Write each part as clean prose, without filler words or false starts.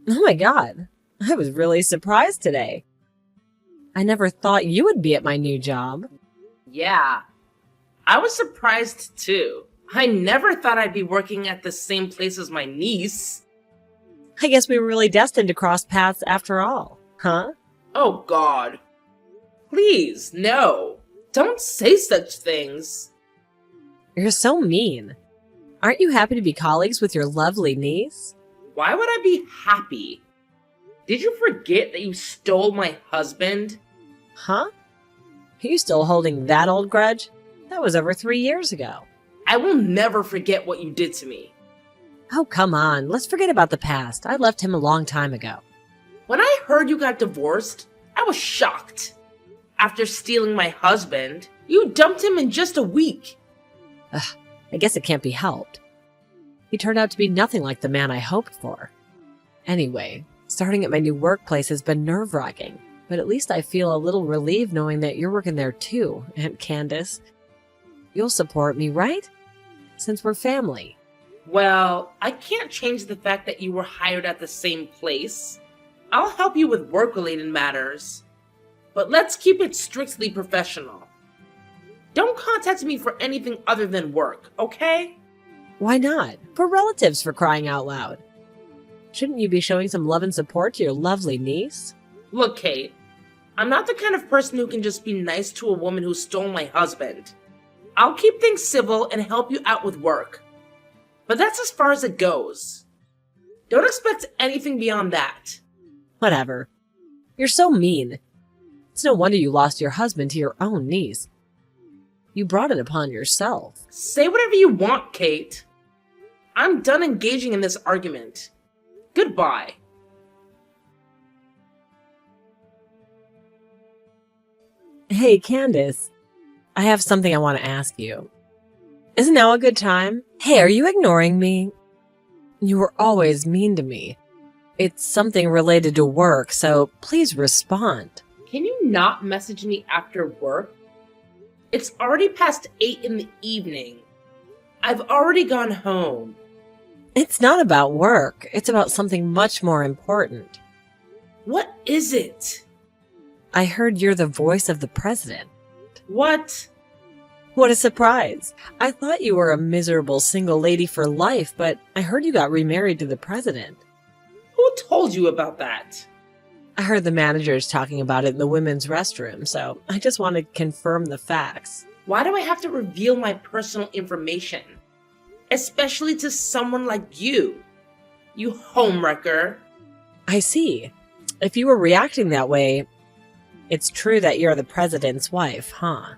Oh my god, I was really surprised today. I never thought you would be at my new job. Yeah, I was surprised too. I never thought I'd be working at the same place as my niece. I guess we were really destined to cross paths after all, huh? Oh god. Please, no. Don't say such things. You're so mean. Aren't you happy to be colleagues with your lovely niece? Why would I be happy? Did you forget that you stole my husband? Huh? Are you still holding that old grudge? That was over 3 years ago. I will never forget what you did to me. Oh, come on. Let's forget about the past. I left him a long time ago. When I heard you got divorced, I was shocked. After stealing my husband, you dumped him in just a week. I guess it can't be helped. He turned out to be nothing like the man I hoped for. Anyway, starting at my new workplace has been nerve-wracking, but at least I feel a little relieved knowing that you're working there too, Aunt Candace. You'll support me, right? Since we're family. Well, I can't change the fact that you were hired at the same place. I'll help you with work-related matters. But let's keep it strictly professional. Don't contact me for anything other than work, okay? Why not? We're relatives, for crying out loud. Shouldn't you be showing some love and support to your lovely niece? Look, Kate, I'm not the kind of person who can just be nice to a woman who stole my husband. I'll keep things civil and help you out with work. But that's as far as it goes. Don't expect anything beyond that. Whatever. You're so mean. It's no wonder you lost your husband to your own niece. You brought it upon yourself. Say whatever you want, Kate. I'm done engaging in this argument. Goodbye. Hey, Candace. I have something I want to ask you. Isn't now a good time? Hey, are you ignoring me? You were always mean to me. It's something related to work, so please respond. Can you not message me after work? It's already past 8 in the evening. I've already gone home. It's not about work. It's about something much more important. What is it? I heard you're the voice of the president. What? What a surprise. I thought you were a miserable single lady for life, but I heard you got remarried to the president. Who told you about that? I heard the managers talking about it in the women's restroom, so I just want to confirm the facts. Why do I have to reveal my personal information? Especially to someone like you. You homewrecker. I see. If you were reacting that way, it's true that you're the president's wife, huh?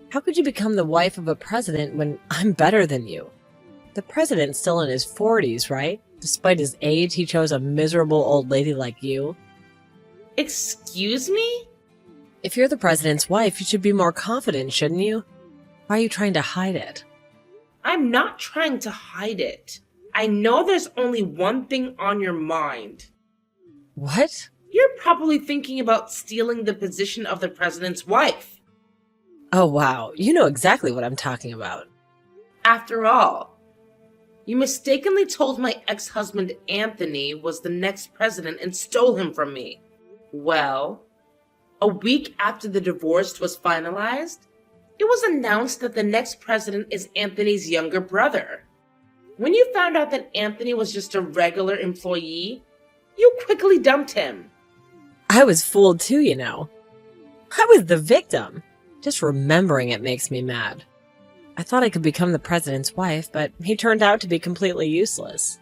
How could you become the wife of a president when I'm better than you? The president's still in his 40s, right? Despite his age, he chose a miserable old lady like you. Excuse me? If you're the president's wife, you should be more confident, shouldn't you? Why are you trying to hide it? I'm not trying to hide it. I know there's only one thing on your mind. What? You're probably thinking about stealing the position of the president's wife. Oh wow, you know exactly what I'm talking about. After all, you mistakenly told my ex-husband Anthony was the next president and stole him from me. Well, a week after the divorce was finalized, it was announced that the next president is Anthony's younger brother. When you found out that Anthony was just a regular employee, you quickly dumped him. I was fooled too, you know. I was the victim. Just remembering it makes me mad. I thought I could become the president's wife, but he turned out to be completely useless.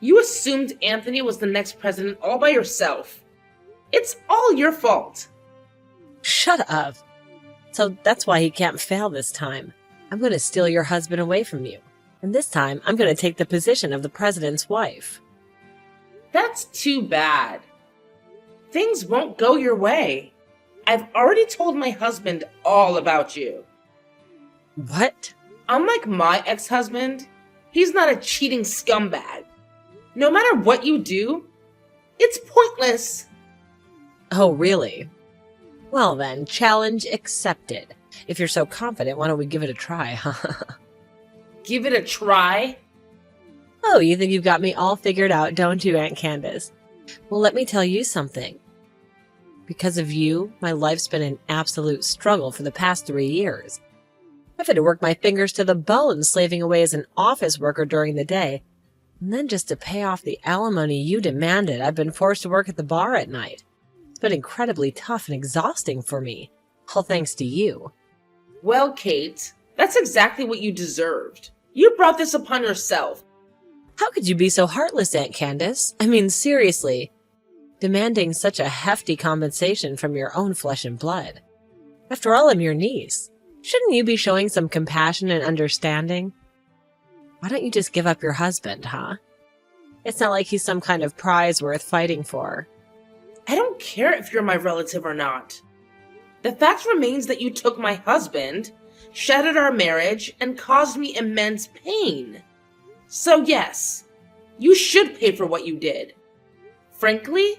You assumed Anthony was the next president all by yourself. It's all your fault. Shut up. So that's why he can't fail this time. I'm going to steal your husband away from you. And this time, I'm going to take the position of the president's wife. That's too bad. Things won't go your way. I've already told my husband all about you. What? Unlike my ex-husband, he's not a cheating scumbag. No matter what you do, it's pointless. Oh, really? Well then, challenge accepted. If you're so confident, why don't we give it a try, huh? Give it a try? Oh, you think you've got me all figured out, don't you, Aunt Candace? Well, let me tell you something. Because of you, my life's been an absolute struggle for the past 3 years. I've had to work my fingers to the bone slaving away as an office worker during the day. And then just to pay off the alimony you demanded, I've been forced to work at the bar at night. It's been incredibly tough and exhausting for me, all thanks to you. Well, Kate, that's exactly what you deserved. You brought this upon yourself. How could you be so heartless, Aunt Candace? I mean, seriously. Demanding such a hefty compensation from your own flesh and blood. After all, I'm your niece. Shouldn't you be showing some compassion and understanding? Why don't you just give up your husband, huh? It's not like he's some kind of prize worth fighting for. I don't care if you're my relative or not. The fact remains that you took my husband, shattered our marriage, and caused me immense pain. So yes, you should pay for what you did. Frankly,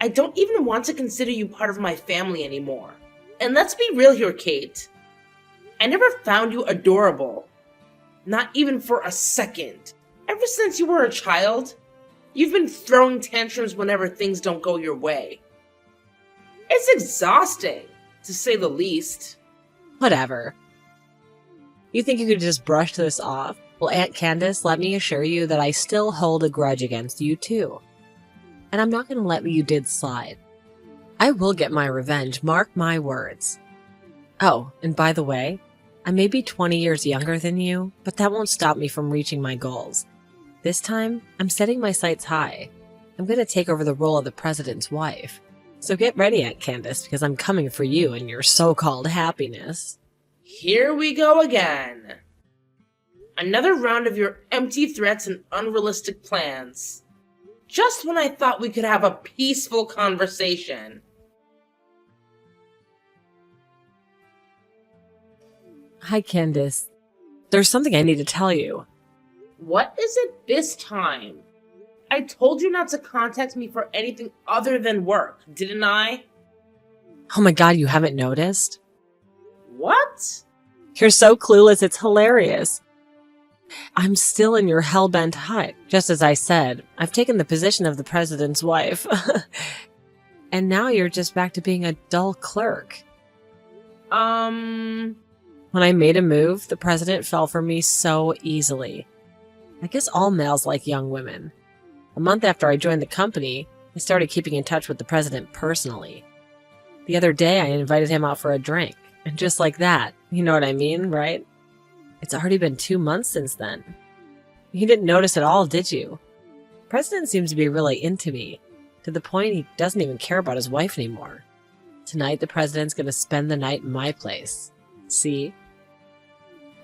I don't even want to consider you part of my family anymore. And let's be real here, Kate. I never found you adorable. Not even for a second. Ever since you were a child, you've been throwing tantrums whenever things don't go your way. It's exhausting, to say the least. Whatever. You think you could just brush this off? Well, Aunt Candace, let me assure you that I still hold a grudge against you too. And I'm not going to let what you did slide. I will get my revenge, mark my words. Oh, and by the way, I may be 20 years younger than you, but that won't stop me from reaching my goals. This time, I'm setting my sights high. I'm going to take over the role of the president's wife. So get ready, Aunt Candace, because I'm coming for you and your so-called happiness. Here we go again. Another round of your empty threats and unrealistic plans. Just when I thought we could have a peaceful conversation. Hi, Candace. There's something I need to tell you. What is it this time? I told you not to contact me for anything other than work, didn't I? Oh my god, you haven't noticed? What? You're so clueless, it's hilarious. I'm still in your hell-bent hut. Just as I said, I've taken the position of the president's wife. And now you're just back to being a dull clerk. When I made a move, the president fell for me so easily. I guess all males like young women. A month after I joined the company, I started keeping in touch with the president personally. The other day, I invited him out for a drink. And just like that, you know what I mean, right? It's already been 2 months since then. You didn't notice at all, did you? The president seems to be really into me, to the point he doesn't even care about his wife anymore. Tonight, the president's going to spend the night in my place. See?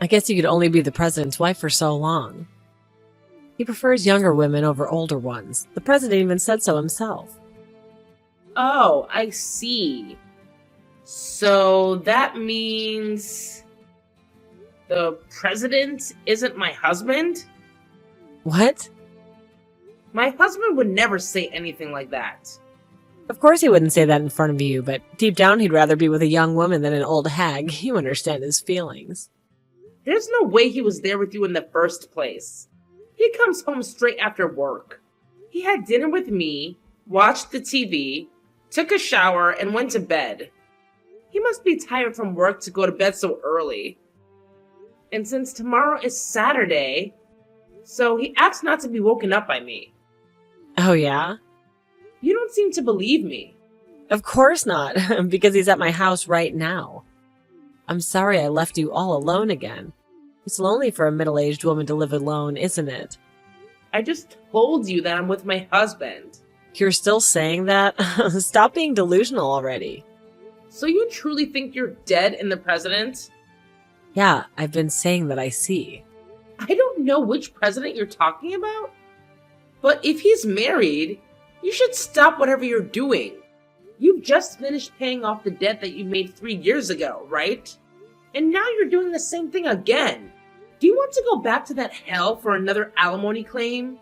I guess you could only be the president's wife for so long. He prefers younger women over older ones. The president even said so himself. Oh, I see. So that means the president isn't my husband? What? My husband would never say anything like that. Of course he wouldn't say that in front of you, but deep down he'd rather be with a young woman than an old hag. You understand his feelings. There's no way he was there with you in the first place. He comes home straight after work. He had dinner with me, watched the TV, took a shower, and went to bed. He must be tired from work to go to bed so early. And since tomorrow is Saturday, so he asks not to be woken up by me. Oh, yeah? You don't seem to believe me. Of course not, because he's at my house right now. I'm sorry I left you all alone again. It's lonely for a middle-aged woman to live alone, isn't it? I just told you that I'm with my husband. You're still saying that? Stop being delusional already. So you truly think you're dead in the president? Yeah, I've been saying that I see. I don't know which president you're talking about. But if he's married, you should stop whatever you're doing. You've just finished paying off the debt that you made 3 years ago, right? And now you're doing the same thing again. Do you want to go back to that hell for another alimony claim?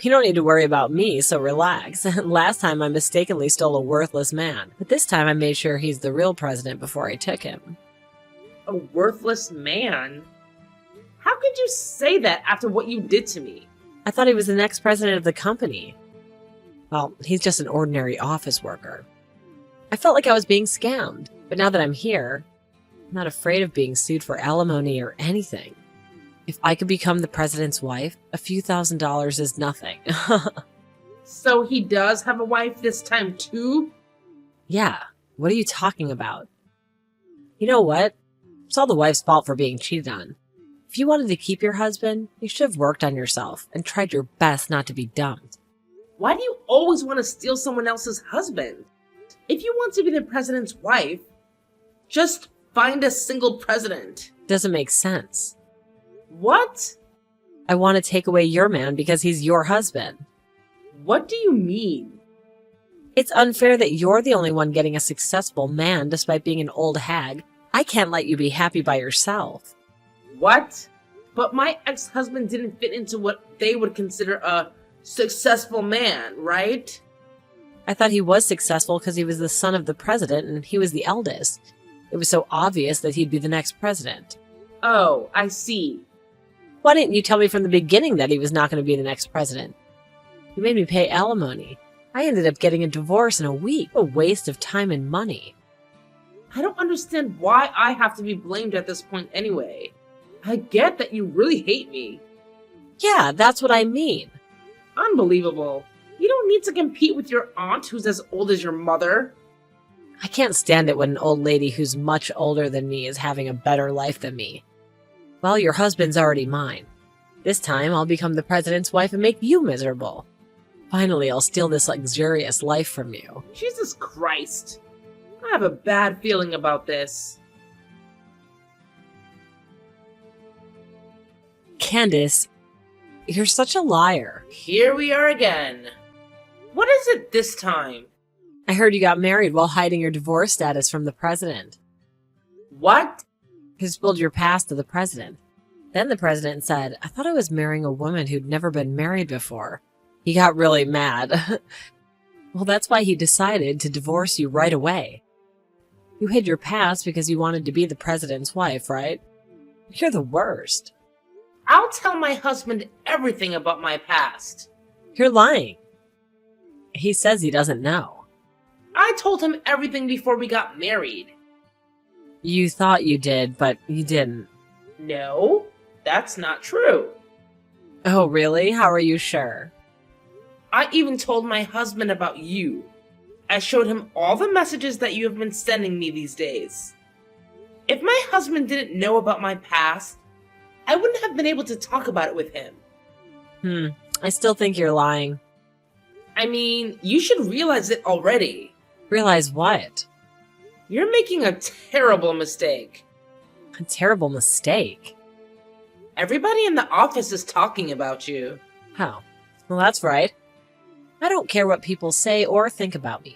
You don't need to worry about me, so relax. Last time I mistakenly stole a worthless man, but this time I made sure he's the real president before I took him. A worthless man? How could you say that after what you did to me? I thought he was the next president of the company. Well, he's just an ordinary office worker. I felt like I was being scammed, but now that I'm here, I'm not afraid of being sued for alimony or anything. If I could become the president's wife, a few $1,000s is nothing. So he does have a wife this time too? Yeah, what are you talking about? You know what? It's all the wife's fault for being cheated on. If you wanted to keep your husband, you should have worked on yourself and tried your best not to be dumped. Why do you always want to steal someone else's husband? If you want to be the president's wife, just find a single president. Doesn't make sense. What? I want to take away your man because he's your husband. What do you mean? It's unfair that you're the only one getting a successful man despite being an old hag. I can't let you be happy by yourself. What? But my ex-husband didn't fit into what they would consider a successful man, right? I thought he was successful because he was the son of the president and he was the eldest. It was so obvious that he'd be the next president. Oh, I see. Why didn't you tell me from the beginning that he was not going to be the next president? You made me pay alimony. I ended up getting a divorce in a week. A waste of time and money. I don't understand why I have to be blamed at this point anyway. I get that you really hate me. Yeah, that's what I mean. Unbelievable. You don't need to compete with your aunt who's as old as your mother. I can't stand it when an old lady who's much older than me is having a better life than me. Well, your husband's already mine. This time I'll become the president's wife and make you miserable. Finally, I'll steal this luxurious life from you. Jesus Christ. I have a bad feeling about this. Candace, you're such a liar. Here we are again. What is it this time? I heard you got married while hiding your divorce status from the president. What? You spilled your past to the president. Then the president said, I thought I was marrying a woman who'd never been married before. He got really mad. Well, that's why he decided to divorce you right away. You hid your past because you wanted to be the president's wife, right? You're the worst. I'll tell my husband everything about my past. You're lying. He says he doesn't know. I told him everything before we got married. You thought you did, but you didn't. No, that's not true. Oh, really? How are you sure? I even told my husband about you. I showed him all the messages that you have been sending me these days. If my husband didn't know about my past, I wouldn't have been able to talk about it with him. I still think you're lying. I mean, you should realize it already. Realize what? You're making a terrible mistake. A terrible mistake. Everybody in the office is talking about you. Oh, well, that's right. I don't care what people say or think about me.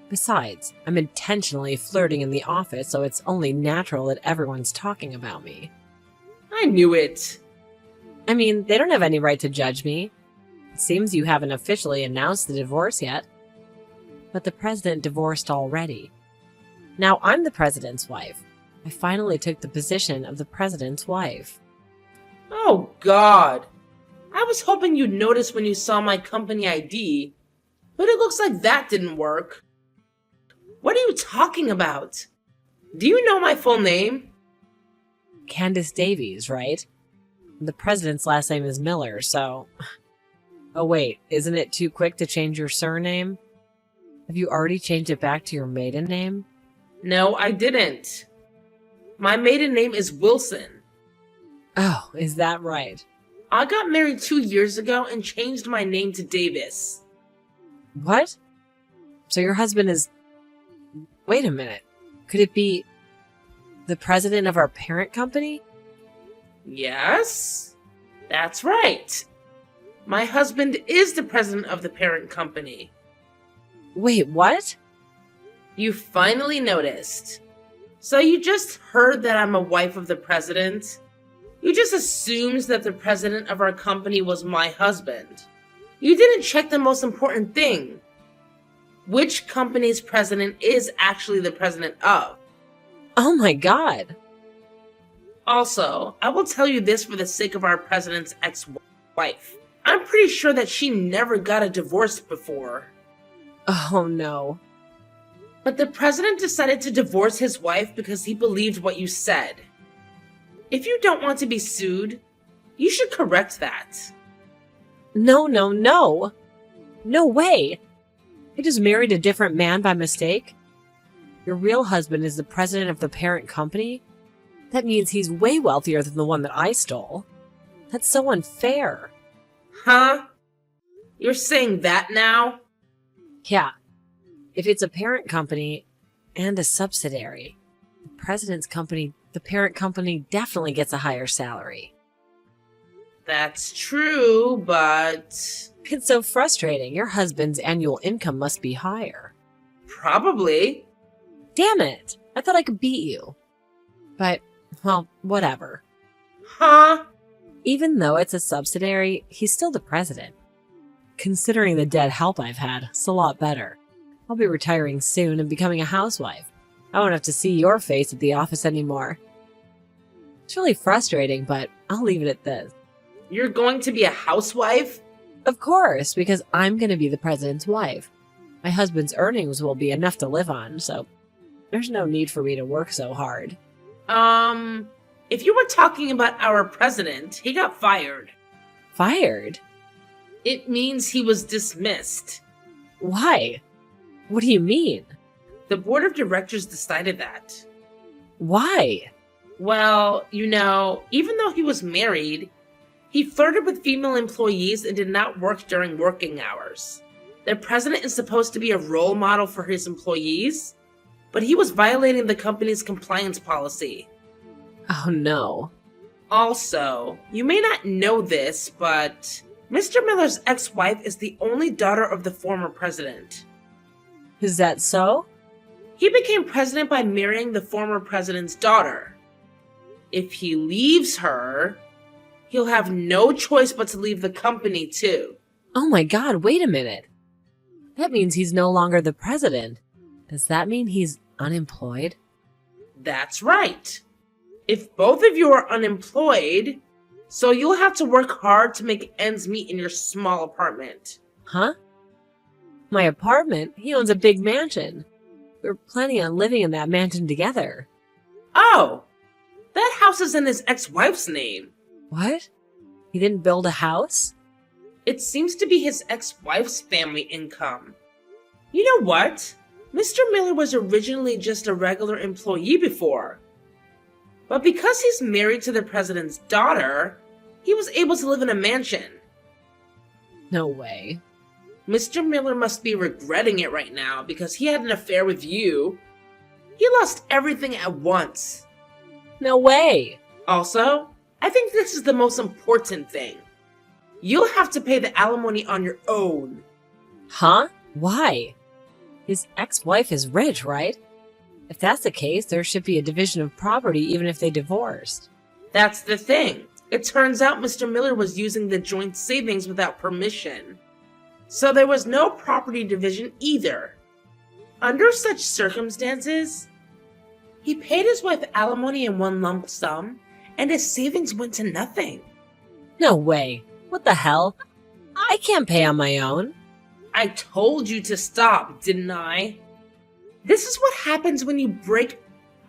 Besides, I'm intentionally flirting in the office, so it's only natural that everyone's talking about me. I knew it. I mean, they don't have any right to judge me. It seems you haven't officially announced the divorce yet. But the president divorced already. Now I'm the president's wife. I finally took the position of the president's wife. Oh, God. I was hoping you'd notice when you saw my company ID, but it looks like that didn't work. What are you talking about? Do you know my full name? Candace Davies, right? The president's last name is Miller, so... Oh wait, isn't it too quick to change your surname? Have you already changed it back to your maiden name? No, I didn't. My maiden name is Wilson. Oh, is that right? I got married 2 years ago and changed my name to Davis. What? So your husband is... Wait a minute. Could it be the president of our parent company? Yes, that's right. My husband is the president of the parent company. Wait, what? You finally noticed. So you just heard that I'm a wife of the president? You just assumed that the president of our company was my husband. You didn't check the most important thing. Which company's president is actually the president of? Oh my god. Also, I will tell you this for the sake of our president's ex-wife. I'm pretty sure that she never got a divorce before. Oh no. But the president decided to divorce his wife because he believed what you said. If you don't want to be sued, you should correct that. No. No way. I just married a different man by mistake? Your real husband is the president of the parent company? That means he's way wealthier than the one that I stole. That's so unfair. Huh? You're saying that now? Yeah. If it's a parent company and a subsidiary, the parent company definitely gets a higher salary. That's true, but... It's so frustrating. Your husband's annual income must be higher. Probably. Damn it! I thought I could beat you. But, well, whatever. Huh? Even though it's a subsidiary, he's still the president. Considering the dead help I've had, it's a lot better. I'll be retiring soon and becoming a housewife. I won't have to see your face at the office anymore. It's really frustrating, but I'll leave it at this. You're going to be a housewife? Of course, because I'm going to be the president's wife. My husband's earnings will be enough to live on, so there's no need for me to work so hard. If you were talking about our president, he got fired. Fired? It means he was dismissed. Why? What do you mean? The board of directors decided that. Why? Well, even though he was married, he flirted with female employees and did not work during working hours. The president is supposed to be a role model for his employees, but he was violating the company's compliance policy. Oh no. Also, you may not know this, but Mr. Miller's ex-wife is the only daughter of the former president. Is that so? He became president by marrying the former president's daughter. If he leaves her, he'll have no choice but to leave the company too. Oh my god, wait a minute. That means he's no longer the president. Does that mean he's unemployed? That's right. If both of you are unemployed, so you'll have to work hard to make ends meet in your small apartment. Huh? My apartment? He owns a big mansion. We were planning on living in that mansion together. Oh, that house is in his ex-wife's name. What? He didn't build a house? It seems to be his ex-wife's family income. You know what? Mr. Miller was originally just a regular employee before. But because he's married to the president's daughter, he was able to live in a mansion. No way. Mr. Miller must be regretting it right now because he had an affair with you. He lost everything at once. No way. Also, I think this is the most important thing. You'll have to pay the alimony on your own. Huh? Why? His ex-wife is rich, right? If that's the case, there should be a division of property even if they divorced. That's the thing. It turns out Mr. Miller was using the joint savings without permission. So there was no property division either. Under such circumstances, he paid his wife alimony in one lump sum, and his savings went to nothing. No way. What the hell? I can't pay on my own. I told you to stop, didn't I? This is what happens when you break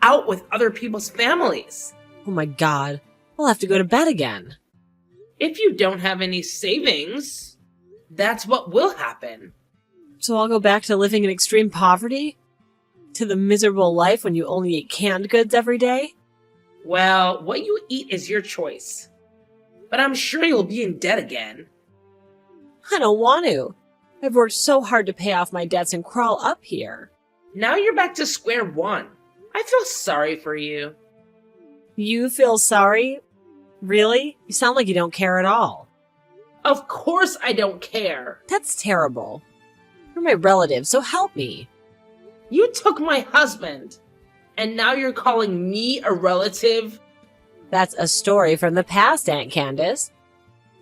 out with other people's families. Oh my god. I'll have to go to bed again. If you don't have any savings, that's what will happen. So I'll go back to living in extreme poverty? To the miserable life when you only eat canned goods every day? Well, what you eat is your choice. But I'm sure you'll be in debt again. I don't want to. I've worked so hard to pay off my debts and crawl up here. Now you're back to square one. I feel sorry for you. You feel sorry? Really? You sound like you don't care at all. Of course I don't care. That's terrible. You're my relative, so help me. You took my husband, and now you're calling me a relative? That's a story from the past, Aunt Candace.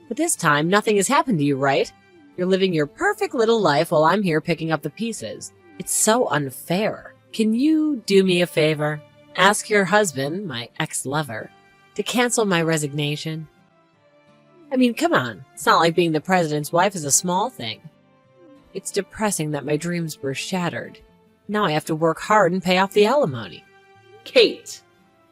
But this time, nothing has happened to you, right? You're living your perfect little life while I'm here picking up the pieces. It's so unfair. Can you do me a favor? Ask your husband, my ex-lover, to cancel my resignation. I mean, come on. It's not like being the president's wife is a small thing. It's depressing that my dreams were shattered. Now I have to work hard and pay off the alimony. Kate,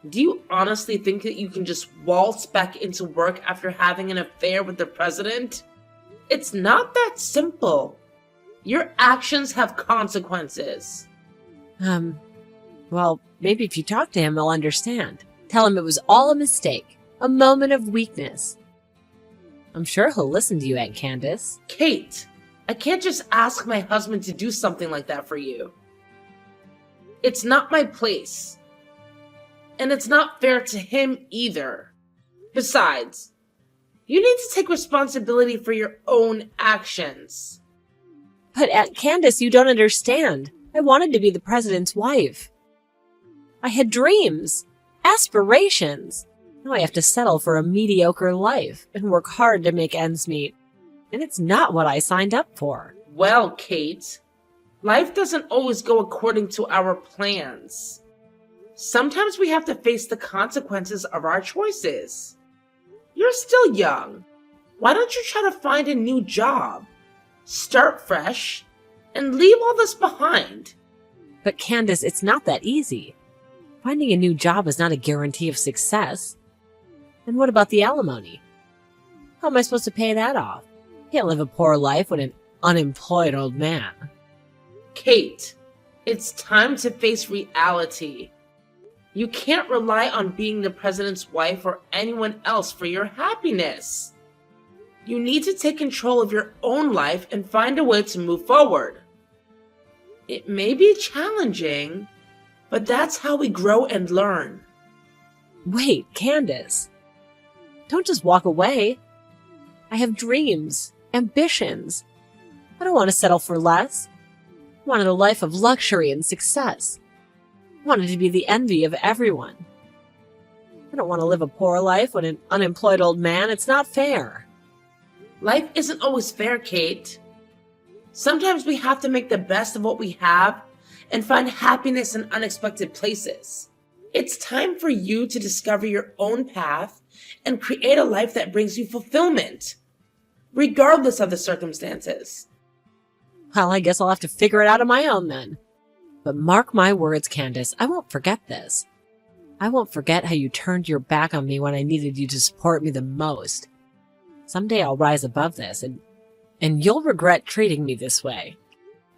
do you honestly think that you can just waltz back into work after having an affair with the president? It's not that simple. Your actions have consequences. Well, maybe if you talk to him, he'll understand. Tell him it was all a mistake, a moment of weakness. I'm sure he'll listen to you, Aunt Candace. Kate, I can't just ask my husband to do something like that for you. It's not my place. And it's not fair to him either. Besides, you need to take responsibility for your own actions. But Aunt Candace, you don't understand. I wanted to be the president's wife. I had dreams, aspirations. Now I have to settle for a mediocre life and work hard to make ends meet. And it's not what I signed up for. Well, Kate, life doesn't always go according to our plans. Sometimes we have to face the consequences of our choices. You're still young. Why don't you try to find a new job? Start fresh and leave all this behind. But Candace, it's not that easy. Finding a new job is not a guarantee of success. And what about the alimony? How am I supposed to pay that off? Can't live a poor life with an unemployed old man. Kate, it's time to face reality. You can't rely on being the president's wife or anyone else for your happiness. You need to take control of your own life and find a way to move forward. It may be challenging, but that's how we grow and learn. Wait, Candace. Don't just walk away. I have dreams, ambitions. I don't want to settle for less. I wanted a life of luxury and success. I wanted to be the envy of everyone. I don't want to live a poor life with an unemployed old man. It's not fair. Life isn't always fair, Kate. Sometimes we have to make the best of what we have and find happiness in unexpected places. It's time for you to discover your own path and create a life that brings you fulfillment, regardless of the circumstances. Well, I guess I'll have to figure it out on my own then. But mark my words, Candace, I won't forget this. I won't forget how you turned your back on me when I needed you to support me the most. Someday I'll rise above this, and you'll regret treating me this way.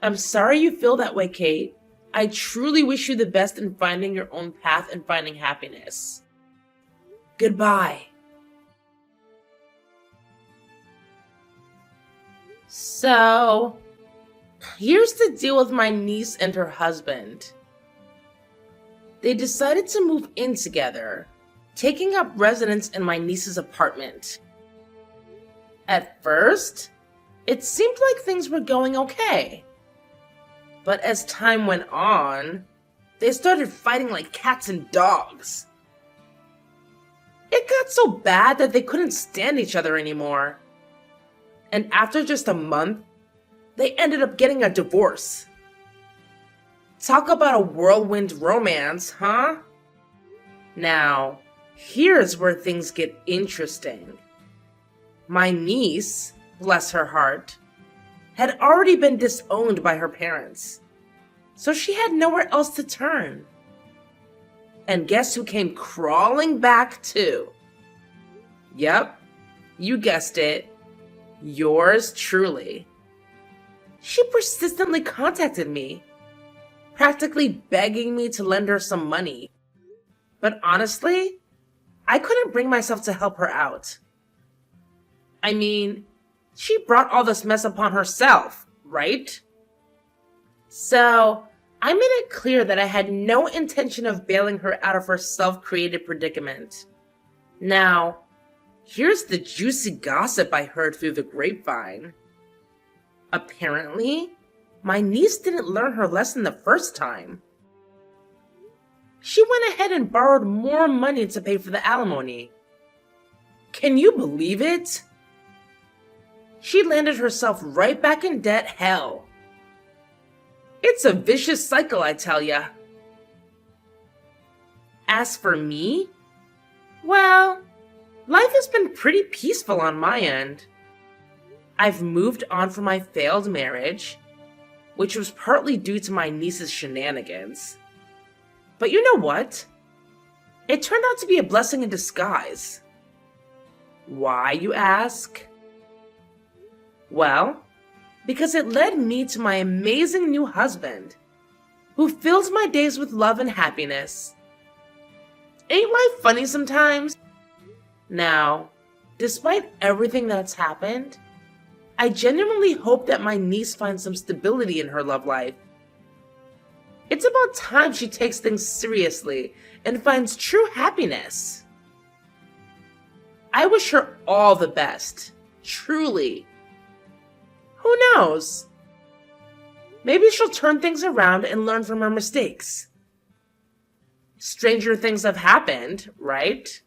I'm sorry you feel that way, Kate. I truly wish you the best in finding your own path and finding happiness. Goodbye. So, here's the deal with my niece and her husband. They decided to move in together, taking up residence in my niece's apartment. At first, it seemed like things were going okay. But as time went on, they started fighting like cats and dogs. It got so bad that they couldn't stand each other anymore. And after just a month, they ended up getting a divorce. Talk about a whirlwind romance, huh? Now, here's where things get interesting. My niece, bless her heart, had already been disowned by her parents, so she had nowhere else to turn. And guess who came crawling back too? Yep, you guessed it. Yours truly. She persistently contacted me, practically begging me to lend her some money. But honestly, I couldn't bring myself to help her out. I mean, she brought all this mess upon herself, right? So, I made it clear that I had no intention of bailing her out of her self-created predicament. Now, here's the juicy gossip I heard through the grapevine. Apparently, my niece didn't learn her lesson the first time. She went ahead and borrowed more money to pay for the alimony. Can you believe it? She landed herself right back in debt hell. It's a vicious cycle, I tell ya. As for me, well, Life has been pretty peaceful on my end. I've moved on from my failed marriage, which was partly due to my niece's shenanigans. But you know what? It turned out to be a blessing in disguise. Why, you ask? Well, because it led me to my amazing new husband, who fills my days with love and happiness. Ain't life funny sometimes? Now, despite everything that's happened, I genuinely hope that my niece finds some stability in her love life. It's about time she takes things seriously and finds true happiness. I wish her all the best, truly. Who knows? Maybe she'll turn things around and learn from her mistakes. Stranger things have happened, right?